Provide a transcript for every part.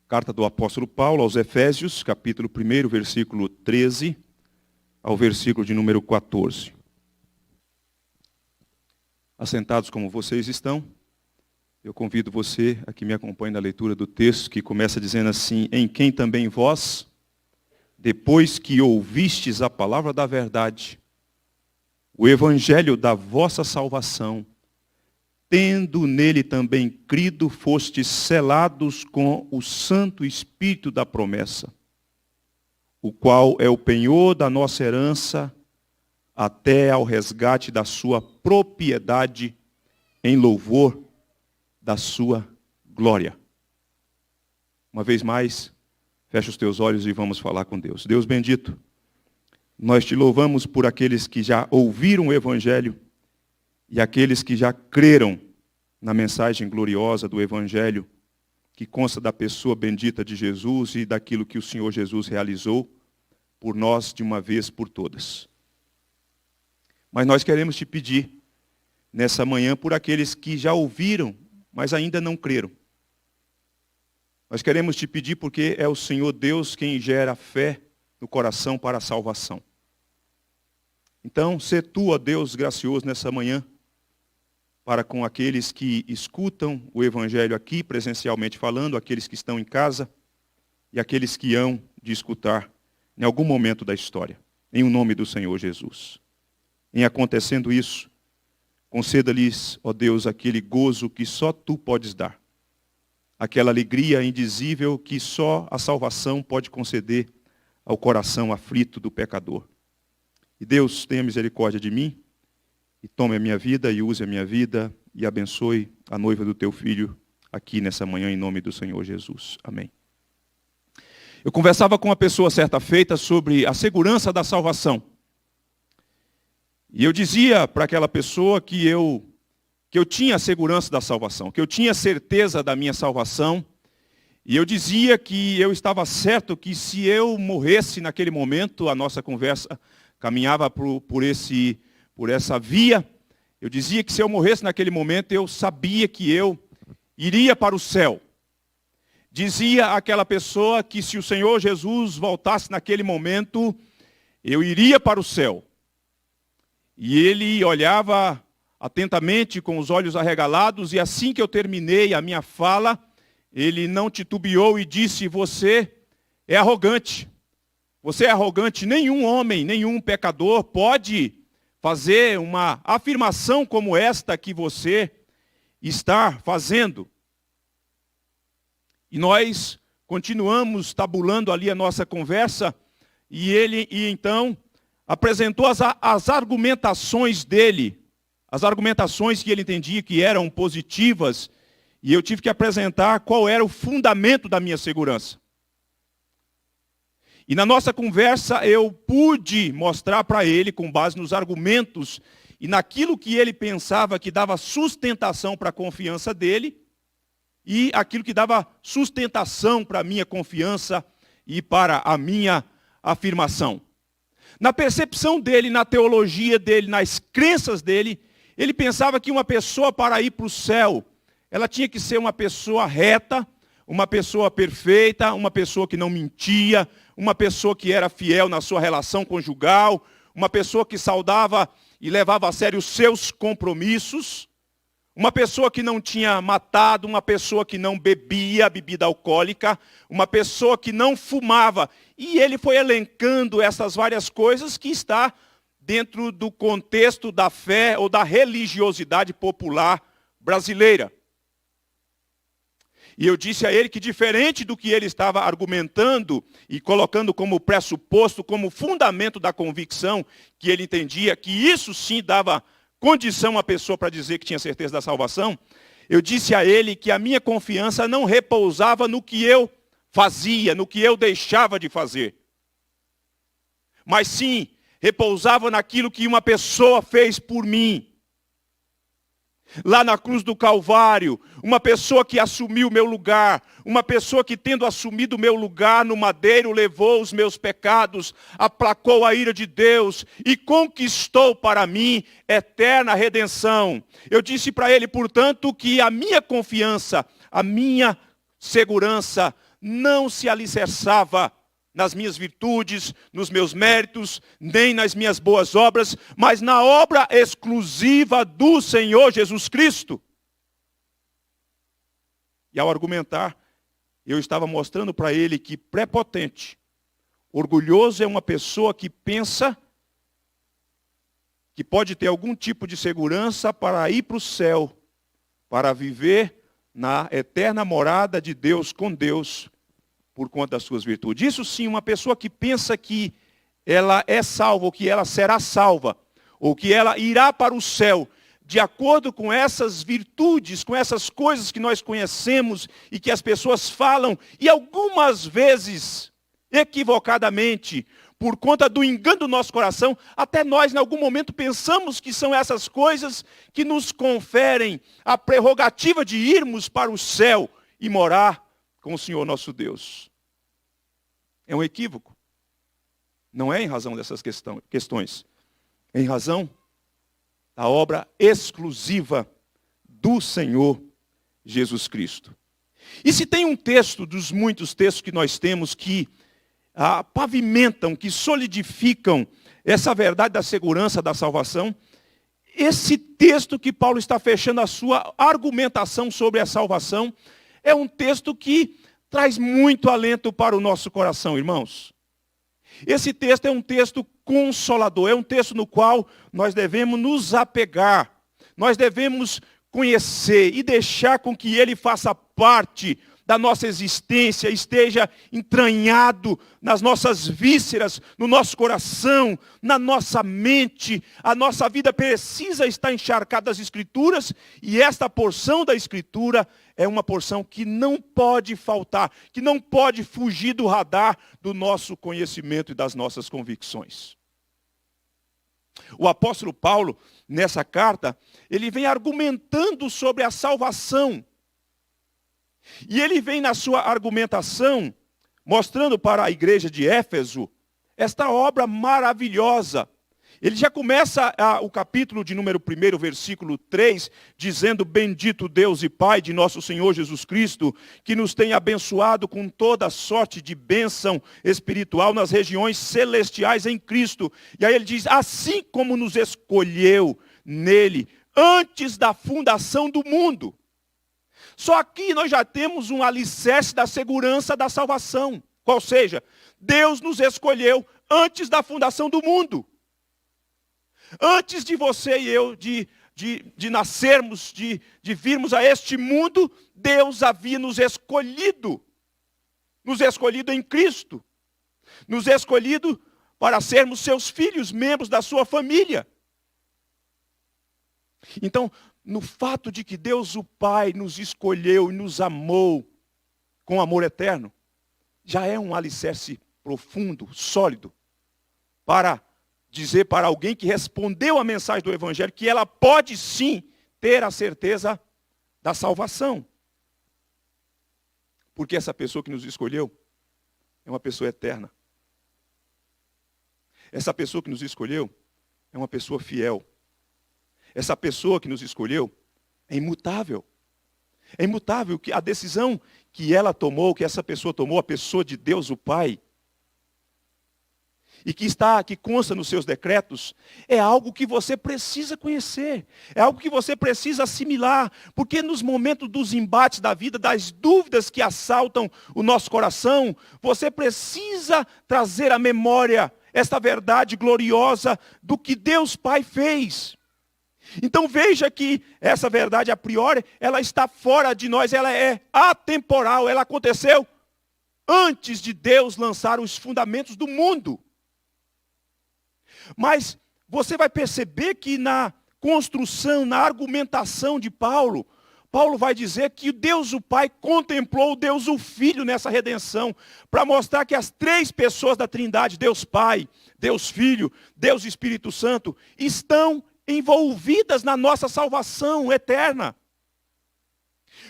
Carta do apóstolo Paulo aos Efésios, capítulo 1, versículo 13 ao versículo de número 14. Assentados como vocês estão, eu convido você a que me acompanhe na leitura do texto, que começa dizendo assim: em quem também vós, depois que ouvistes a palavra da verdade, o evangelho da vossa salvação, tendo nele também crido, fostes selados com o Santo Espírito da promessa, o qual é o penhor da nossa herança até ao resgate da sua propriedade, em louvor da sua glória. Uma vez mais, fecha os teus olhos e vamos falar com Deus. Deus bendito, nós te louvamos por aqueles que já ouviram o evangelho e aqueles que já creram na mensagem gloriosa do evangelho, que consta da pessoa bendita de Jesus e daquilo que o Senhor Jesus realizou por nós de uma vez por todas. Mas nós queremos te pedir, nessa manhã, por aqueles que já ouviram, mas ainda não creram. Nós queremos te pedir porque é o Senhor Deus quem gera fé no coração para a salvação. Então, sê tu, ó Deus gracioso, nessa manhã, para com aqueles que escutam o evangelho aqui, presencialmente falando, aqueles que estão em casa e aqueles que hão de escutar em algum momento da história, em o nome do Senhor Jesus. Em acontecendo isso, conceda-lhes, ó Deus, aquele gozo que só tu podes dar, aquela alegria indizível que só a salvação pode conceder ao coração aflito do pecador. E Deus, tenha misericórdia de mim, e tome a minha vida e use a minha vida e abençoe a noiva do teu filho aqui nessa manhã, em nome do Senhor Jesus. Amém. Eu conversava com uma pessoa certa feita sobre a segurança da salvação. E eu dizia para aquela pessoa que eu tinha a segurança da salvação, que eu tinha certeza da minha salvação. E eu dizia que eu estava certo que se eu morresse naquele momento, a nossa conversa caminhava por essa via. Eu dizia que se eu morresse naquele momento, eu sabia que eu iria para o céu. Dizia àquela pessoa que se o Senhor Jesus voltasse naquele momento, eu iria para o céu. E ele olhava atentamente com os olhos arregalados, e assim que eu terminei a minha fala, ele não titubeou e disse: você é arrogante. Você é arrogante. Nenhum homem, nenhum pecador pode fazer uma afirmação como esta que você está fazendo. E nós continuamos tabulando ali a nossa conversa, e ele então apresentou as argumentações dele, as argumentações que ele entendia que eram positivas, e eu tive que apresentar qual era o fundamento da minha segurança. E na nossa conversa eu pude mostrar para ele, com base nos argumentos e naquilo que ele pensava que dava sustentação para a confiança dele, e aquilo que dava sustentação para a minha confiança e para a minha afirmação. Na percepção dele, na teologia dele, nas crenças dele, ele pensava que uma pessoa para ir para o céu, ela tinha que ser uma pessoa reta, uma pessoa perfeita, uma pessoa que não mentia, uma pessoa que era fiel na sua relação conjugal, uma pessoa que saudava e levava a sério os seus compromissos, uma pessoa que não tinha matado, uma pessoa que não bebia bebida alcoólica, uma pessoa que não fumava. E ele foi elencando essas várias coisas que está dentro do contexto da fé ou da religiosidade popular brasileira. E eu disse a ele que, diferente do que ele estava argumentando e colocando como pressuposto, como fundamento da convicção, que ele entendia que isso sim dava condição à pessoa para dizer que tinha certeza da salvação, eu disse a ele que a minha confiança não repousava no que eu fazia, no que eu deixava de fazer, mas sim repousava naquilo que uma pessoa fez por mim. Lá na cruz do Calvário, uma pessoa que assumiu o meu lugar, uma pessoa que, tendo assumido o meu lugar no madeiro, levou os meus pecados, aplacou a ira de Deus e conquistou para mim eterna redenção. Eu disse para ele, portanto, que a minha confiança, a minha segurança não se alicerçava nas minhas virtudes, nos meus méritos, nem nas minhas boas obras, mas na obra exclusiva do Senhor Jesus Cristo. E ao argumentar, eu estava mostrando para ele que prepotente, orgulhoso é uma pessoa que pensa que pode ter algum tipo de segurança para ir para o céu, para viver na eterna morada de Deus com Deus, por conta das suas virtudes. Isso sim, uma pessoa que pensa que ela é salva, ou que ela será salva, ou que ela irá para o céu, de acordo com essas virtudes, com essas coisas que nós conhecemos e que as pessoas falam, e algumas vezes, equivocadamente, por conta do engano do nosso coração, até nós em algum momento pensamos que são essas coisas que nos conferem a prerrogativa de irmos para o céu e morar com o Senhor nosso Deus. É um equívoco. Não é em razão dessas questões. É em razão da obra exclusiva do Senhor Jesus Cristo. E se tem um texto dos muitos textos que nós temos que pavimentam, que solidificam essa verdade da segurança da salvação, esse texto que Paulo está fechando a sua argumentação sobre a salvação, é um texto que traz muito alento para o nosso coração, irmãos. Esse texto é um texto consolador, é um texto no qual nós devemos nos apegar, nós devemos conhecer e deixar com que ele faça parte da nossa existência, esteja entranhado nas nossas vísceras, no nosso coração, na nossa mente. A nossa vida precisa estar encharcada das Escrituras, e esta porção da Escritura é uma porção que não pode faltar, que não pode fugir do radar do nosso conhecimento e das nossas convicções. O apóstolo Paulo, nessa carta, ele vem argumentando sobre a salvação. E ele vem na sua argumentação, mostrando para a igreja de Éfeso, esta obra maravilhosa. Ele já começa o capítulo de número 1, versículo 3, dizendo: bendito Deus e Pai de nosso Senhor Jesus Cristo, que nos tem abençoado com toda sorte de bênção espiritual nas regiões celestiais em Cristo. E aí ele diz: assim como nos escolheu nele, antes da fundação do mundo. Só aqui nós já temos um alicerce da segurança da salvação. Qual seja, Deus nos escolheu antes da fundação do mundo. Antes de você e eu, de nascermos, de virmos a este mundo, Deus havia nos escolhido em Cristo, nos escolhido para sermos seus filhos, membros da sua família. Então, no fato de que Deus o Pai nos escolheu e nos amou com amor eterno, já é um alicerce profundo, sólido, para dizer para alguém que respondeu a mensagem do Evangelho que ela pode sim ter a certeza da salvação. Porque essa pessoa que nos escolheu é uma pessoa eterna. Essa pessoa que nos escolheu é uma pessoa fiel. Essa pessoa que nos escolheu é imutável. É imutável que a decisão que ela tomou, que essa pessoa tomou, a pessoa de Deus, o Pai, e que consta nos seus decretos, é algo que você precisa conhecer, é algo que você precisa assimilar, porque nos momentos dos embates da vida, das dúvidas que assaltam o nosso coração, você precisa trazer à memória esta verdade gloriosa do que Deus Pai fez. Então veja que essa verdade a priori, ela está fora de nós, ela é atemporal, ela aconteceu antes de Deus lançar os fundamentos do mundo. Mas você vai perceber que na construção, na argumentação de Paulo, Paulo vai dizer que Deus o Pai contemplou o Deus o Filho nessa redenção, para mostrar que as três pessoas da Trindade, Deus Pai, Deus Filho, Deus Espírito Santo, estão envolvidas na nossa salvação eterna.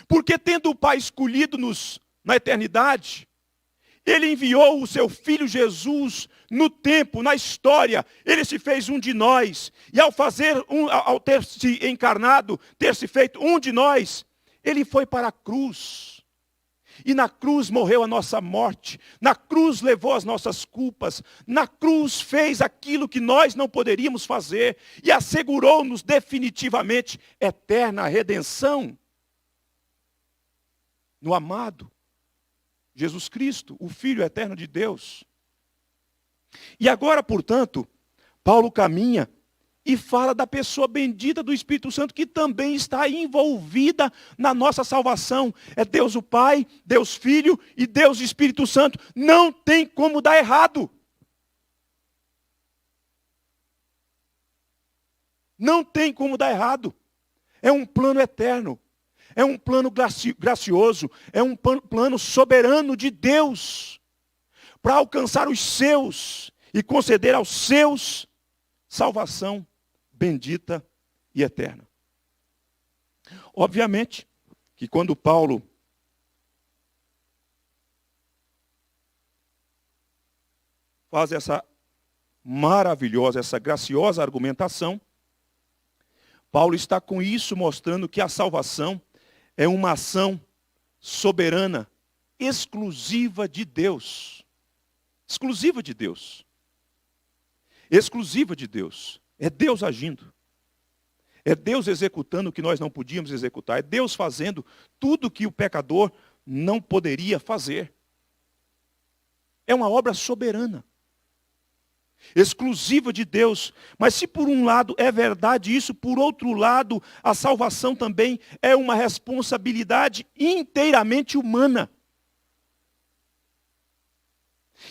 Porque tendo o Pai escolhido-nos na eternidade, Ele enviou o seu Filho Jesus no tempo, na história. Ele se fez um de nós. E ao ter se encarnado, ter se feito um de nós, Ele foi para a cruz. E na cruz morreu a nossa morte, na cruz levou as nossas culpas, na cruz fez aquilo que nós não poderíamos fazer e assegurou-nos definitivamente eterna redenção no amado Jesus Cristo, o Filho eterno de Deus. E agora, portanto, Paulo caminha e fala da pessoa bendita do Espírito Santo, que também está envolvida na nossa salvação. É Deus o Pai, Deus Filho e Deus Espírito Santo. Não tem como dar errado. Não tem como dar errado. É um plano eterno. É um plano gracioso. É um plano soberano de Deus. Para alcançar os seus e conceder aos seus salvação bendita e eterna. Obviamente que quando Paulo faz essa maravilhosa, essa graciosa argumentação, Paulo está com isso mostrando que a salvação é uma ação soberana, exclusiva de Deus. Exclusiva de Deus. Exclusiva de Deus. É Deus agindo. É Deus executando o que nós não podíamos executar. É Deus fazendo tudo que o pecador não poderia fazer. É uma obra soberana. Exclusiva de Deus. Mas se por um lado é verdade isso, por outro lado, a salvação também é uma responsabilidade inteiramente humana.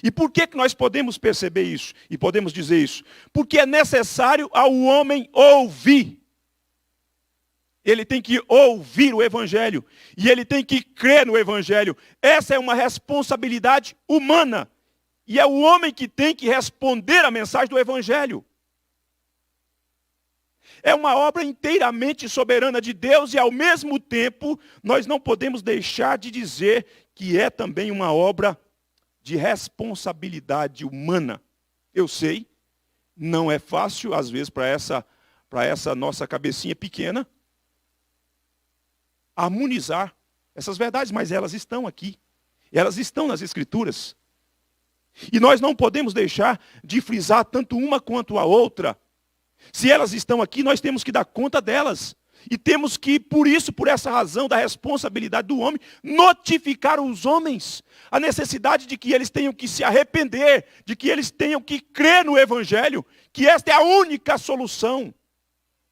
E por que nós podemos perceber isso? E podemos dizer isso? Porque é necessário ao homem ouvir. Ele tem que ouvir o Evangelho. E ele tem que crer no Evangelho. Essa é uma responsabilidade humana. E é o homem que tem que responder à mensagem do Evangelho. É uma obra inteiramente soberana de Deus e, ao mesmo tempo, nós não podemos deixar de dizer que é também uma obra de responsabilidade humana. Eu sei, não é fácil, às vezes, para essa nossa cabecinha pequena, harmonizar essas verdades, mas elas estão aqui. Elas estão nas Escrituras. E nós não podemos deixar de frisar tanto uma quanto a outra. Se elas estão aqui, nós temos que dar conta delas. E temos que, por essa razão da responsabilidade do homem, notificar os homens a necessidade de que eles tenham que se arrepender, de que eles tenham que crer no Evangelho, que esta é a única solução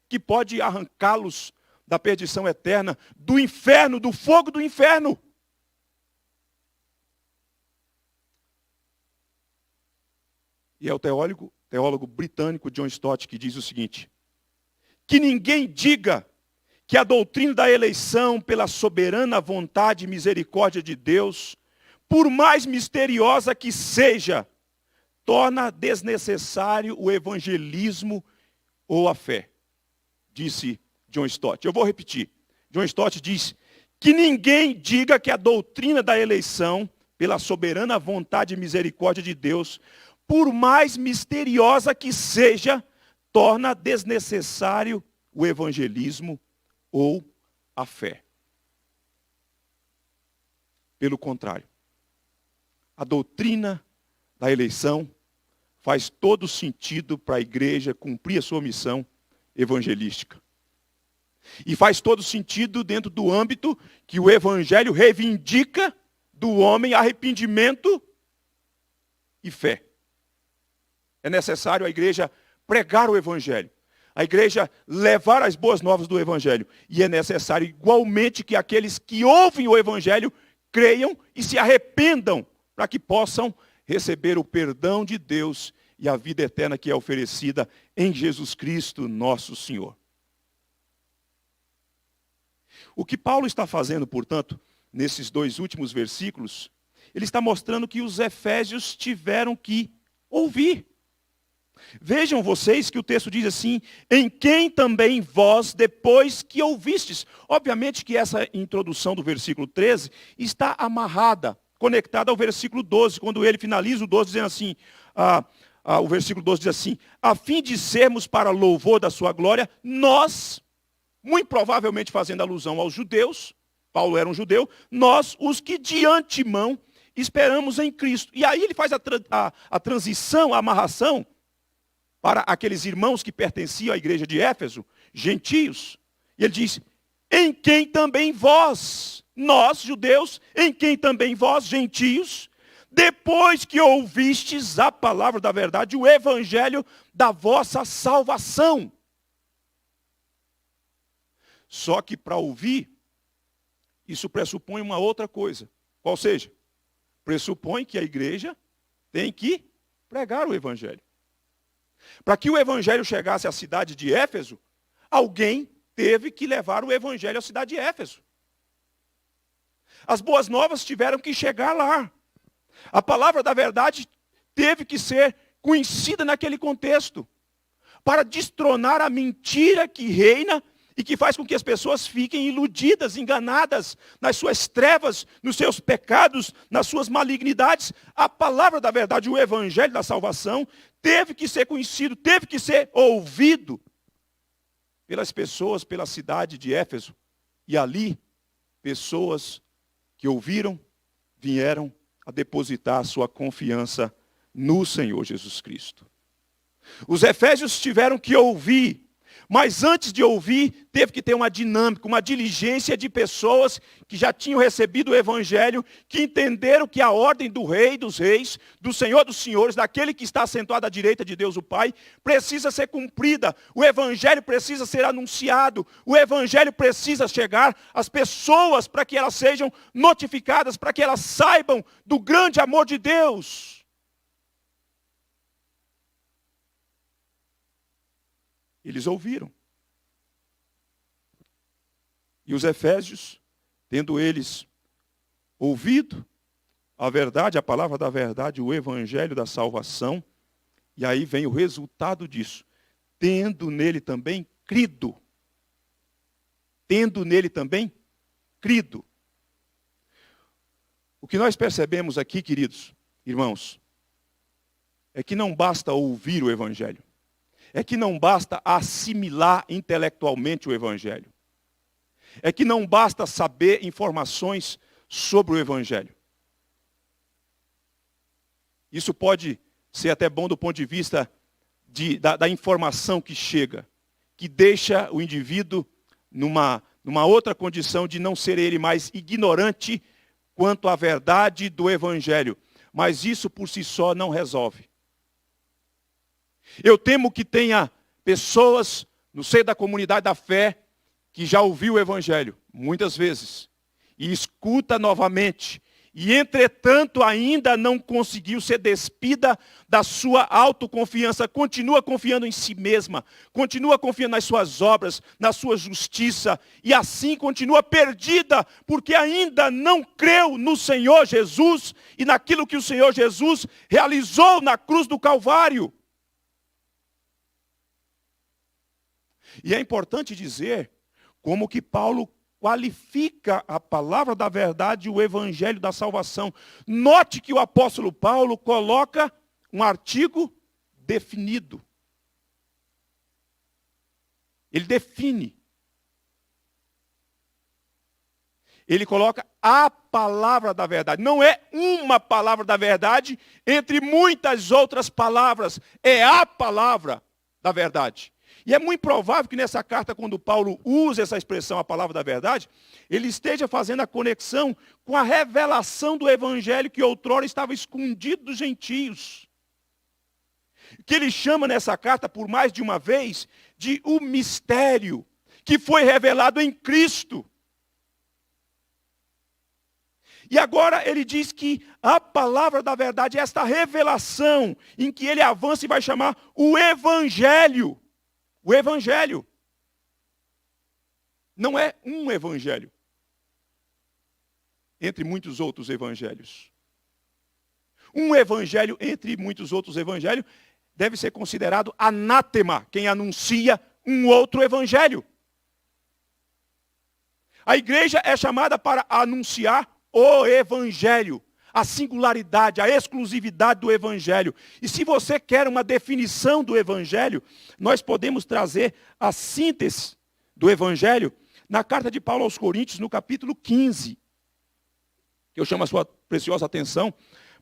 que pode arrancá-los da perdição eterna, do inferno, do fogo do inferno. E é o teólogo britânico John Stott que diz o seguinte: que ninguém diga que a doutrina da eleição pela soberana vontade e misericórdia de Deus, por mais misteriosa que seja, torna desnecessário o evangelismo ou a fé, disse John Stott. Eu vou repetir. John Stott diz que ninguém diga que a doutrina da eleição pela soberana vontade e misericórdia de Deus, por mais misteriosa que seja, torna desnecessário o evangelismo ou a fé. Pelo contrário, a doutrina da eleição faz todo sentido para a igreja cumprir a sua missão evangelística. E faz todo sentido dentro do âmbito que o evangelho reivindica do homem arrependimento e fé. É necessário a igreja pregar o evangelho. A igreja levar as boas novas do evangelho. E é necessário igualmente que aqueles que ouvem o evangelho creiam e se arrependam para que possam receber o perdão de Deus e a vida eterna que é oferecida em Jesus Cristo, nosso Senhor. O que Paulo está fazendo, portanto, nesses dois últimos versículos, ele está mostrando que os efésios tiveram que ouvir. Vejam vocês que o texto diz assim: em quem também vós, depois que ouvistes. Obviamente que essa introdução do versículo 13 está amarrada, conectada ao versículo 12, quando ele finaliza o 12 dizendo assim, o versículo 12 diz assim: a fim de sermos para louvor da sua glória, nós, muito provavelmente fazendo alusão aos judeus, Paulo era um judeu, nós os que de antemão esperamos em Cristo. E aí ele faz a transição, a amarração para aqueles irmãos que pertenciam à igreja de Éfeso, gentios. E ele diz, em quem também vós, nós judeus, em quem também vós, gentios, depois que ouvistes a palavra da verdade, o evangelho da vossa salvação. Só que para ouvir, isso pressupõe uma outra coisa. Qual seja? Pressupõe que a igreja tem que pregar o evangelho. Para que o evangelho chegasse à cidade de Éfeso, alguém teve que levar o evangelho à cidade de Éfeso. As boas novas tiveram que chegar lá. A palavra da verdade teve que ser conhecida naquele contexto, para destronar a mentira que reina e que faz com que as pessoas fiquem iludidas, enganadas nas suas trevas, nos seus pecados, nas suas malignidades. A palavra da verdade, o evangelho da salvação, teve que ser conhecido, teve que ser ouvido pelas pessoas, pela cidade de Éfeso. E ali, pessoas que ouviram, vieram a depositar a sua confiança no Senhor Jesus Cristo. Os efésios tiveram que ouvir, mas antes de ouvir, teve que ter uma dinâmica, uma diligência de pessoas que já tinham recebido o evangelho, que entenderam que a ordem do rei dos reis, do Senhor dos senhores, daquele que está sentado à direita de Deus o Pai, precisa ser cumprida. O evangelho precisa ser anunciado. O evangelho precisa chegar às pessoas para que elas sejam notificadas, para que elas saibam do grande amor de Deus. Eles ouviram. E os efésios, tendo eles ouvido a verdade, a palavra da verdade, o evangelho da salvação, e aí vem o resultado disso, tendo nele também crido. Tendo nele também crido. O que nós percebemos aqui, queridos irmãos, é que não basta ouvir o evangelho. É que não basta assimilar intelectualmente o evangelho. É que não basta saber informações sobre o evangelho. Isso pode ser até bom do ponto de vista da informação que chega, que deixa o indivíduo numa outra condição de não ser ele mais ignorante quanto à verdade do evangelho. Mas isso por si só não resolve. Eu temo que tenha pessoas no seio da comunidade da fé que já ouviu o evangelho, muitas vezes, e escuta novamente, e entretanto ainda não conseguiu ser despida da sua autoconfiança, continua confiando em si mesma, continua confiando nas suas obras, na sua justiça, e assim continua perdida, porque ainda não creu no Senhor Jesus e naquilo que o Senhor Jesus realizou na cruz do Calvário. E é importante dizer como que Paulo qualifica a palavra da verdade e o evangelho da salvação. Note que o apóstolo Paulo coloca um artigo definido. Ele define. Ele coloca a palavra da verdade. Não é uma palavra da verdade entre muitas outras palavras. É a palavra da verdade. E é muito provável que nessa carta, quando Paulo usa essa expressão, a palavra da verdade, ele esteja fazendo a conexão com a revelação do evangelho que outrora estava escondido dos gentios. Que ele chama nessa carta, por mais de uma vez, de o mistério que foi revelado em Cristo. E agora ele diz que a palavra da verdade é esta revelação em que ele avança e vai chamar o evangelho. O evangelho não é um evangelho entre muitos outros evangelhos. Um evangelho entre muitos outros evangelhos deve ser considerado anátema, quem anuncia um outro evangelho. A igreja é chamada para anunciar o evangelho, a singularidade, a exclusividade do evangelho. E se você quer uma definição do evangelho, nós podemos trazer a síntese do evangelho na carta de Paulo aos Coríntios, no capítulo 15. Eu chamo a sua preciosa atenção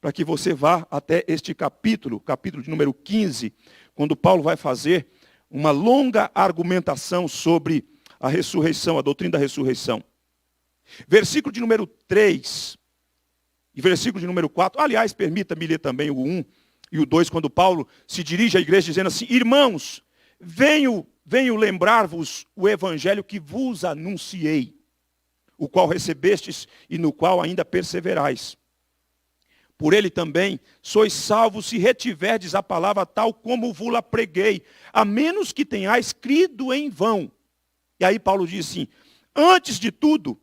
para que você vá até este capítulo de número 15, quando Paulo vai fazer uma longa argumentação sobre a ressurreição, a doutrina da ressurreição. Versículo de número 3 e versículo de número 4. Aliás, permita-me ler também o 1 e o 2, quando Paulo se dirige à igreja dizendo assim: irmãos, venho lembrar-vos o evangelho que vos anunciei, o qual recebestes e no qual ainda perseverais. Por ele também sois salvos se retiverdes a palavra tal como vos-la preguei, a menos que tenhais crido em vão. E aí Paulo diz assim: antes de tudo,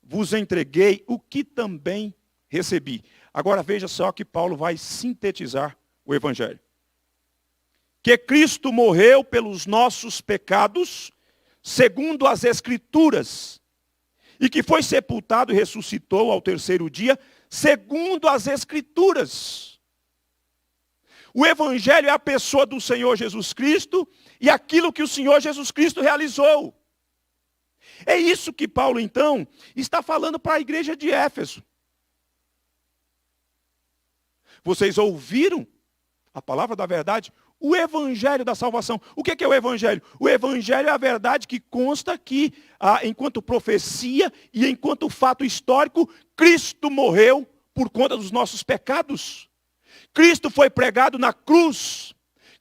vos entreguei o que também recebi. Agora veja só que Paulo vai sintetizar o evangelho. Que Cristo morreu pelos nossos pecados, segundo as Escrituras, e que foi sepultado e ressuscitou ao terceiro dia, segundo as Escrituras. O evangelho é a pessoa do Senhor Jesus Cristo e aquilo que o Senhor Jesus Cristo realizou. É isso que Paulo, então, está falando para a igreja de Éfeso. Vocês ouviram a palavra da verdade, o evangelho da salvação. O que é o evangelho? O evangelho é a verdade que consta que, enquanto profecia e enquanto fato histórico, Cristo morreu por conta dos nossos pecados. Cristo foi pregado na cruz.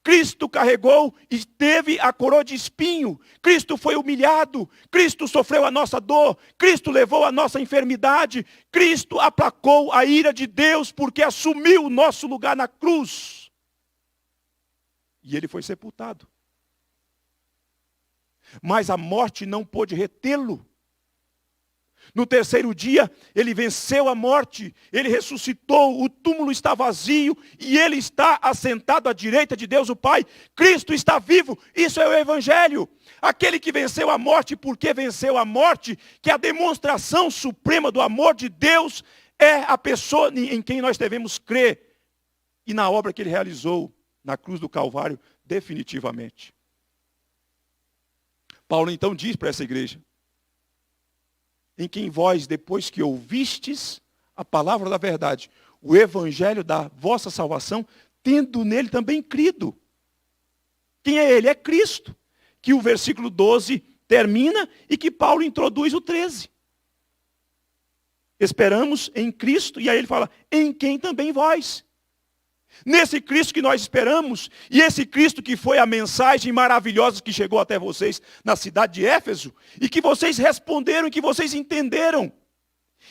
Cristo carregou e teve a coroa de espinho. Cristo foi humilhado. Cristo sofreu a nossa dor. Cristo levou a nossa enfermidade. Cristo aplacou a ira de Deus porque assumiu o nosso lugar na cruz. E ele foi sepultado. Mas a morte não pôde retê-lo. No terceiro dia, ele venceu a morte, ele ressuscitou, o túmulo está vazio e ele está assentado à direita de Deus o Pai. Cristo está vivo, isso é o evangelho. Aquele que venceu a morte, porque venceu a morte, que é a demonstração suprema do amor de Deus, é a pessoa em quem nós devemos crer e na obra que ele realizou na cruz do Calvário, definitivamente. Paulo então diz para essa igreja: em quem vós, depois que ouvistes a palavra da verdade, o evangelho da vossa salvação, tendo nele também crido. Quem é ele? É Cristo. Que o versículo 12 termina e que Paulo introduz o 13. Esperamos em Cristo, e aí ele fala, em quem também vós. Nesse Cristo que nós esperamos, e esse Cristo que foi a mensagem maravilhosa que chegou até vocês na cidade de Éfeso, e que vocês responderam, e que vocês entenderam,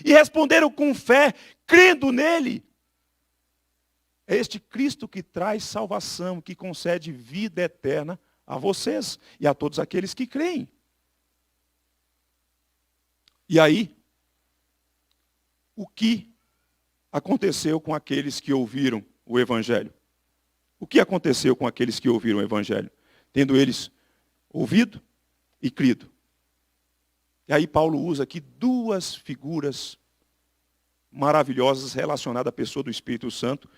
e responderam com fé, crendo nele. É este Cristo que traz salvação, que concede vida eterna a vocês e a todos aqueles que creem. E aí, o que aconteceu com aqueles que ouviram o evangelho? O que aconteceu com aqueles que ouviram o evangelho? Tendo eles ouvido e crido. E aí Paulo usa aqui duas figuras maravilhosas relacionadas à pessoa do Espírito Santo,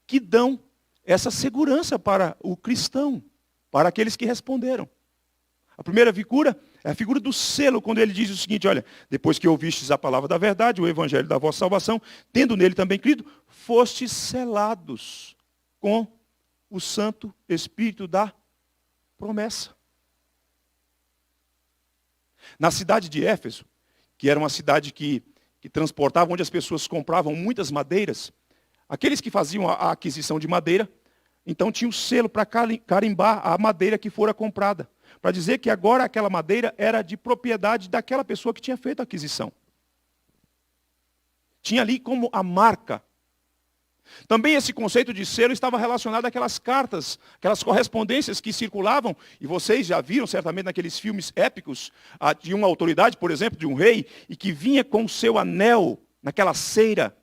que dão essa segurança para o cristão, para aqueles que responderam. A primeira figura é a figura do selo, quando ele diz o seguinte, olha, depois que ouvistes a palavra da verdade, o evangelho da vossa salvação, tendo nele também crido, fostes selados com o Santo Espírito da promessa. Na cidade de Éfeso, que era uma cidade que transportava, onde as pessoas compravam muitas madeiras, aqueles que faziam a aquisição de madeira, então tinham selo para carimbar a madeira que fora comprada, para dizer que agora aquela madeira era de propriedade daquela pessoa que tinha feito a aquisição. Tinha ali como a marca. Também esse conceito de selo estava relacionado àquelas cartas, aquelas correspondências que circulavam, e vocês já viram certamente naqueles filmes épicos, de uma autoridade, por exemplo, de um rei, e que vinha com o seu anel naquela cera,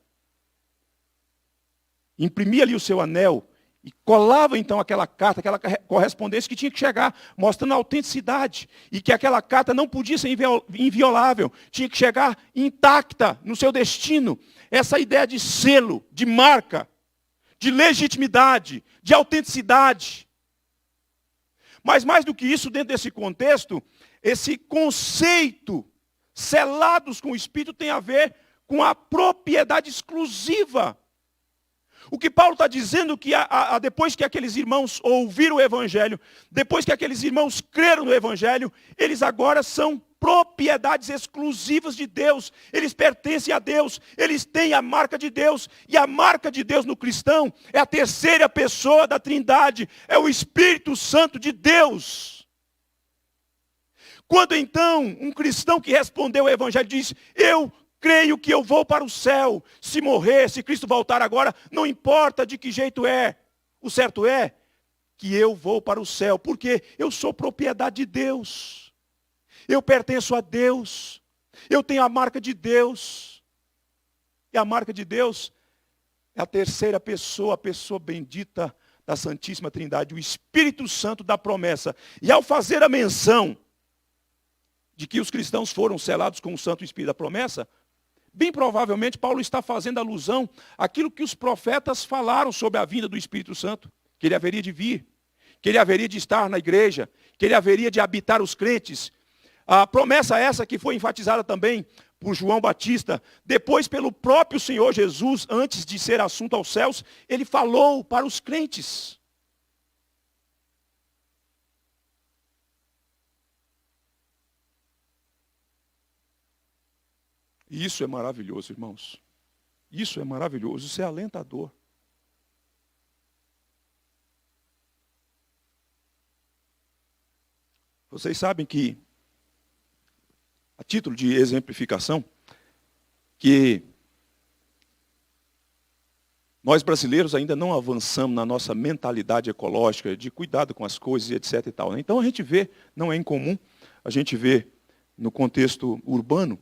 imprimia ali o seu anel, e colava então aquela carta, aquela correspondência que tinha que chegar, mostrando a autenticidade, e que aquela carta não podia ser inviolável, tinha que chegar intacta no seu destino. Essa ideia de selo, de marca, de legitimidade, de autenticidade. Mas mais do que isso, dentro desse contexto, esse conceito, selados com o Espírito, tem a ver com a propriedade exclusiva. O que Paulo está dizendo que depois que aqueles irmãos ouviram o Evangelho, depois que aqueles irmãos creram no Evangelho, eles agora são propriedades exclusivas de Deus. Eles pertencem a Deus, eles têm a marca de Deus. E a marca de Deus no cristão é a terceira pessoa da Trindade, é o Espírito Santo de Deus. Quando então um cristão que respondeu ao Evangelho diz, eu creio que eu vou para o céu, se morrer, se Cristo voltar agora, não importa de que jeito é. O certo é que eu vou para o céu, porque eu sou propriedade de Deus. Eu pertenço a Deus. Eu tenho a marca de Deus. E a marca de Deus é a terceira pessoa, a pessoa bendita da Santíssima Trindade, o Espírito Santo da promessa. E ao fazer a menção de que os cristãos foram selados com o Santo Espírito da promessa, bem provavelmente Paulo está fazendo alusão àquilo que os profetas falaram sobre a vinda do Espírito Santo, que ele haveria de vir, que ele haveria de estar na igreja, que ele haveria de habitar os crentes. A promessa essa que foi enfatizada também por João Batista, depois pelo próprio Senhor Jesus, antes de ser assunto aos céus, ele falou para os crentes. E isso é maravilhoso, irmãos. Isso é maravilhoso, isso é alentador. Vocês sabem que, a título de exemplificação, que nós brasileiros ainda não avançamos na nossa mentalidade ecológica, de cuidado com as coisas, etc. e tal. Então a gente vê, não é incomum, a gente vê no contexto urbano,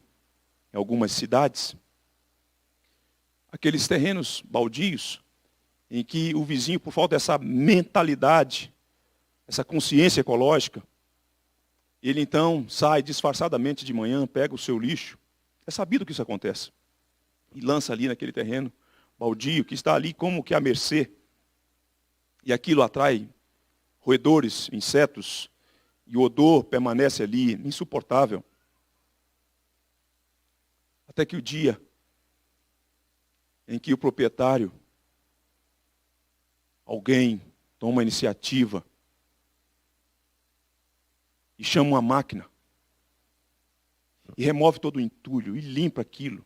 em algumas cidades, aqueles terrenos baldios, em que o vizinho, por falta dessa mentalidade, essa consciência ecológica, ele então sai disfarçadamente de manhã, pega o seu lixo, é sabido que isso acontece, e lança ali naquele terreno baldio, que está ali como que à mercê, e aquilo atrai roedores, insetos, e o odor permanece ali insuportável. Até que o dia em que o proprietário, alguém toma a iniciativa e chama uma máquina e remove todo o entulho e limpa aquilo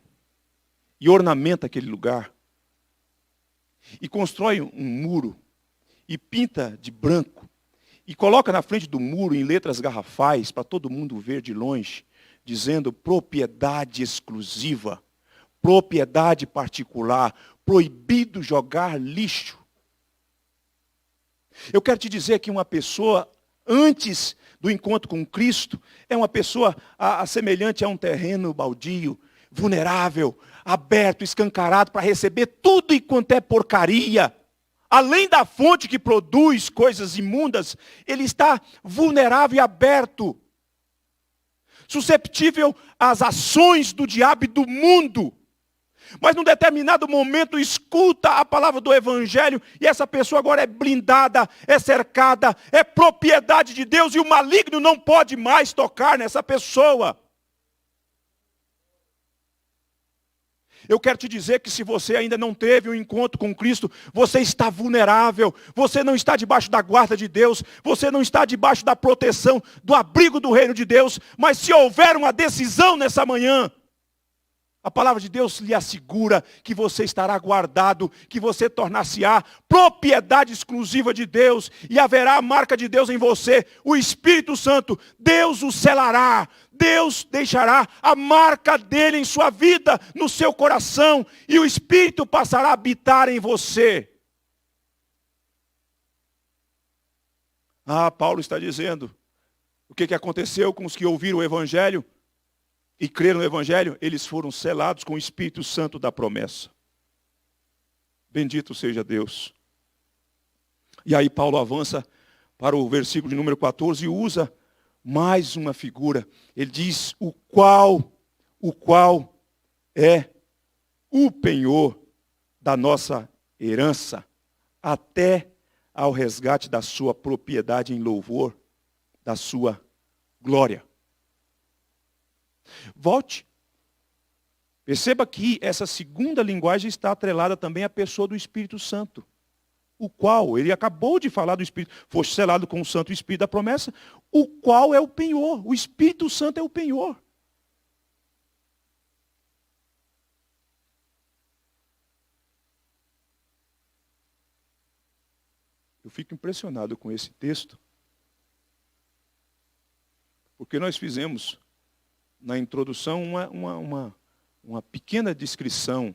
e ornamenta aquele lugar e constrói um muro e pinta de branco e coloca na frente do muro em letras garrafais para todo mundo ver de longe, dizendo propriedade exclusiva, propriedade particular, proibido jogar lixo. Eu quero te dizer que uma pessoa, antes do encontro com Cristo, é uma pessoa semelhante a um terreno baldio, vulnerável, aberto, escancarado para receber tudo e quanto é porcaria. Além da fonte que produz coisas imundas, ele está vulnerável e aberto, susceptível às ações do diabo e do mundo. Mas num determinado momento escuta a palavra do Evangelho e essa pessoa agora é blindada, é cercada, é propriedade de Deus e o maligno não pode mais tocar nessa pessoa. Eu quero te dizer que se você ainda não teve um encontro com Cristo, você está vulnerável, você não está debaixo da guarda de Deus, você não está debaixo da proteção, do abrigo do reino de Deus, mas se houver uma decisão nessa manhã, a palavra de Deus lhe assegura que você estará guardado, que você tornar-se-á propriedade exclusiva de Deus e haverá a marca de Deus em você, o Espírito Santo. Deus o selará, Deus deixará a marca dele em sua vida, no seu coração, e o Espírito passará a habitar em você. Paulo está dizendo, o que aconteceu com os que ouviram o Evangelho? E creram no Evangelho, eles foram selados com o Espírito Santo da promessa. Bendito seja Deus. E aí Paulo avança para o versículo de número 14 e usa mais uma figura. Ele diz, o qual é o penhor da nossa herança, até ao resgate da sua propriedade em louvor da sua glória. Volte. Perceba que essa segunda linguagem está atrelada também à pessoa do Espírito Santo, o qual, ele acabou de falar do Espírito, foi selado com o Santo Espírito da promessa, o qual é o penhor, o Espírito Santo é o penhor. Eu fico impressionado com esse texto, porque nós fizemos na introdução uma pequena descrição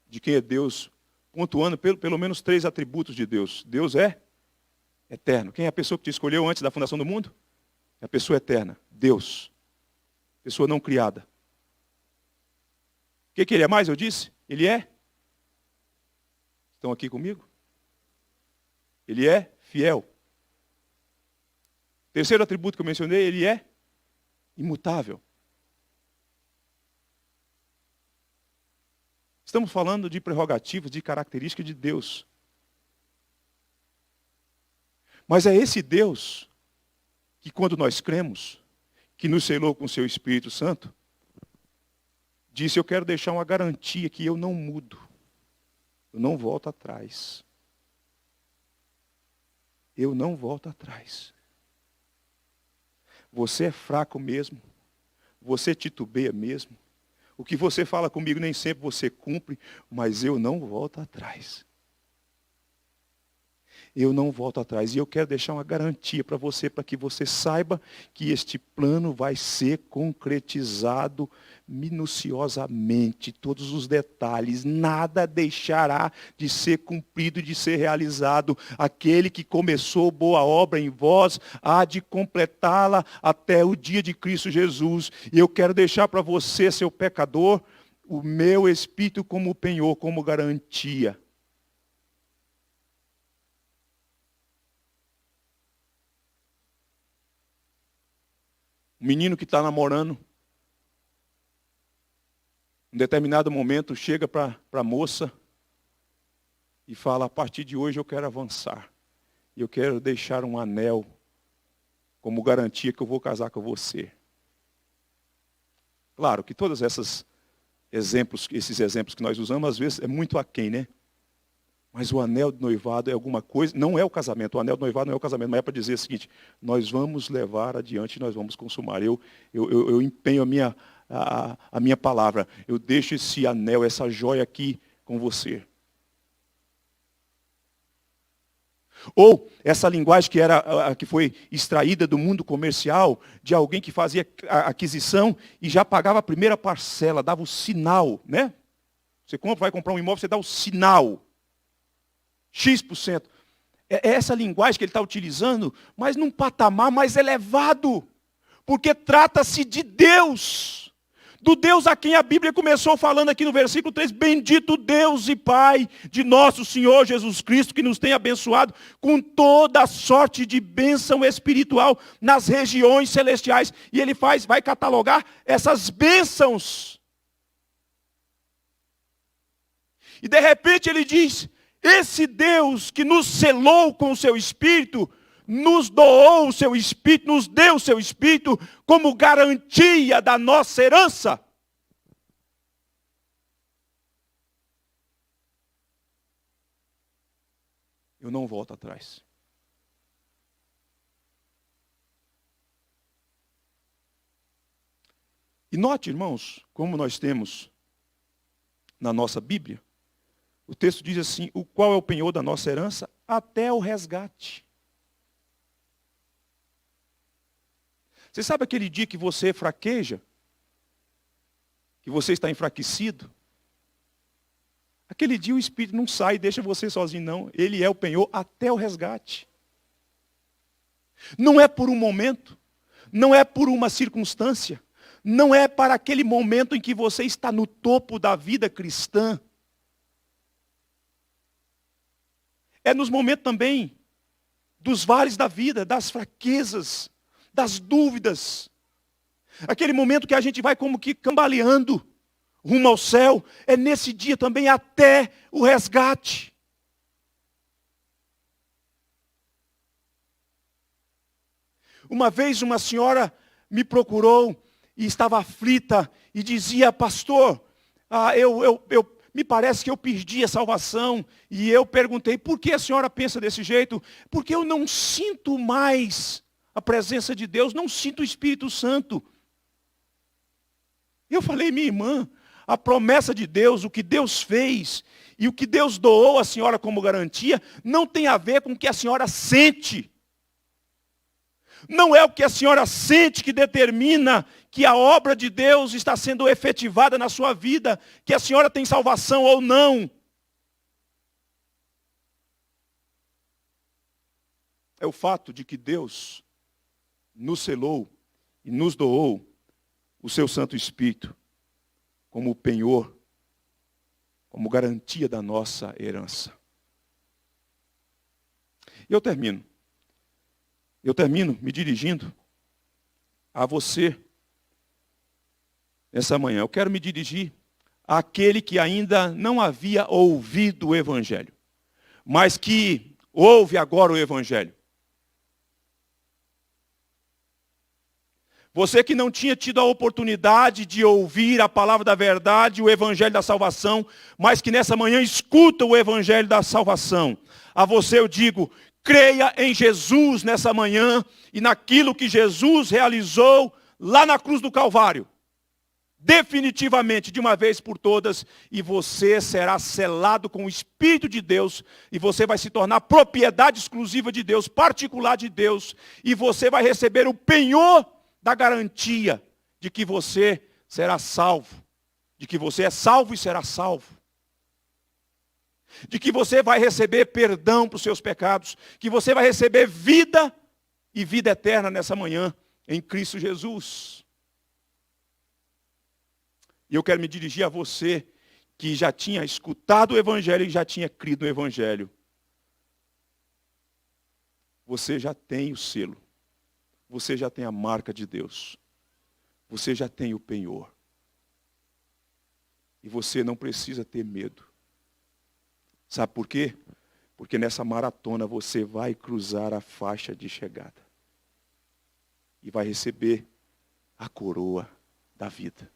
de quem é Deus, pontuando pelo menos 3 atributos de Deus. Deus é eterno. Quem é a pessoa que te escolheu antes da fundação do mundo? É a pessoa eterna, Deus. Pessoa não criada. O que ele é mais, eu disse? Ele é? Estão aqui comigo? Ele é fiel. Terceiro atributo que eu mencionei, ele é imutável. Estamos falando de prerrogativas, de características de Deus. Mas é esse Deus que, quando nós cremos, que nos selou com o seu Espírito Santo, disse: eu quero deixar uma garantia que eu não mudo, eu não volto atrás. Eu não volto atrás. Você é fraco mesmo, você titubeia mesmo, o que você fala comigo nem sempre você cumpre, mas eu não volto atrás. Eu não volto atrás. E eu quero deixar uma garantia para você, para que você saiba que este plano vai ser concretizado minuciosamente, todos os detalhes, nada deixará de ser cumprido e de ser realizado. Aquele que começou boa obra em vós, há de completá-la até o dia de Cristo Jesus. E eu quero deixar para você, seu pecador, o meu Espírito como penhor, como garantia. Um menino que está namorando, em determinado momento, chega para a moça e fala: a partir de hoje eu quero avançar. E eu quero deixar um anel como garantia que eu vou casar com você. Claro que todos esses exemplos que nós usamos, às vezes, é muito aquém, né? Mas o anel de noivado é alguma coisa, não é o casamento, o anel de noivado não é o casamento, mas é para dizer o seguinte: nós vamos levar adiante, nós vamos consumar. Eu empenho a minha palavra, eu deixo esse anel, essa joia aqui com você. Ou essa linguagem que foi extraída do mundo comercial, de alguém que fazia a aquisição e já pagava a primeira parcela, dava o sinal, né? Você vai comprar um imóvel, você dá o sinal. X%. É essa linguagem que ele está utilizando, mas num patamar mais elevado. Porque trata-se de Deus. Do Deus a quem a Bíblia começou falando aqui no versículo 3. Bendito Deus e Pai de nosso Senhor Jesus Cristo, que nos tem abençoado com toda a sorte de bênção espiritual nas regiões celestiais. E ele vai catalogar essas bênçãos. E de repente ele diz: esse Deus que nos selou com o seu Espírito, nos doou o seu Espírito, nos deu o seu Espírito como garantia da nossa herança. Eu não volto atrás. E note, irmãos, como nós temos na nossa Bíblia, o texto diz assim: o qual é o penhor da nossa herança até o resgate. Você sabe aquele dia que você fraqueja? Que você está enfraquecido? Aquele dia o Espírito não sai e deixa você sozinho, não. Ele é o penhor até o resgate. Não é por um momento, não é por uma circunstância, não é para aquele momento em que você está no topo da vida cristã. É nos momentos também dos vales da vida, das fraquezas, das dúvidas. Aquele momento que a gente vai como que cambaleando rumo ao céu. É nesse dia também até o resgate. Uma vez uma senhora me procurou e estava aflita e dizia: pastor, me parece que eu perdi a salvação. E eu perguntei: por que a senhora pensa desse jeito? Porque eu não sinto mais a presença de Deus, não sinto o Espírito Santo. Eu falei: minha irmã, a promessa de Deus, o que Deus fez e o que Deus doou à senhora como garantia, não tem a ver com o que a senhora sente. Não é o que a senhora sente que determina que a obra de Deus está sendo efetivada na sua vida, que a senhora tem salvação ou não. É o fato de que Deus nos selou e nos doou o seu Santo Espírito como penhor, como garantia da nossa herança. E eu termino me dirigindo a você nessa manhã. Eu quero me dirigir àquele que ainda não havia ouvido o Evangelho, mas que ouve agora o Evangelho. Você que não tinha tido a oportunidade de ouvir a palavra da verdade, o Evangelho da salvação, mas que nessa manhã escuta o Evangelho da salvação. A você eu digo: creia em Jesus nessa manhã e naquilo que Jesus realizou lá na cruz do Calvário. Definitivamente, de uma vez por todas, e você será selado com o Espírito de Deus, e você vai se tornar propriedade exclusiva de Deus, particular de Deus, e você vai receber o penhor da garantia de que você será salvo, de que você é salvo e será salvo, de que você vai receber perdão para os seus pecados, que você vai receber vida e vida eterna nessa manhã, em Cristo Jesus. E eu quero me dirigir a você que já tinha escutado o Evangelho e já tinha crido no Evangelho. Você já tem o selo. Você já tem a marca de Deus. Você já tem o penhor. E você não precisa ter medo. Sabe por quê? Porque nessa maratona você vai cruzar a faixa de chegada. E vai receber a coroa da vida.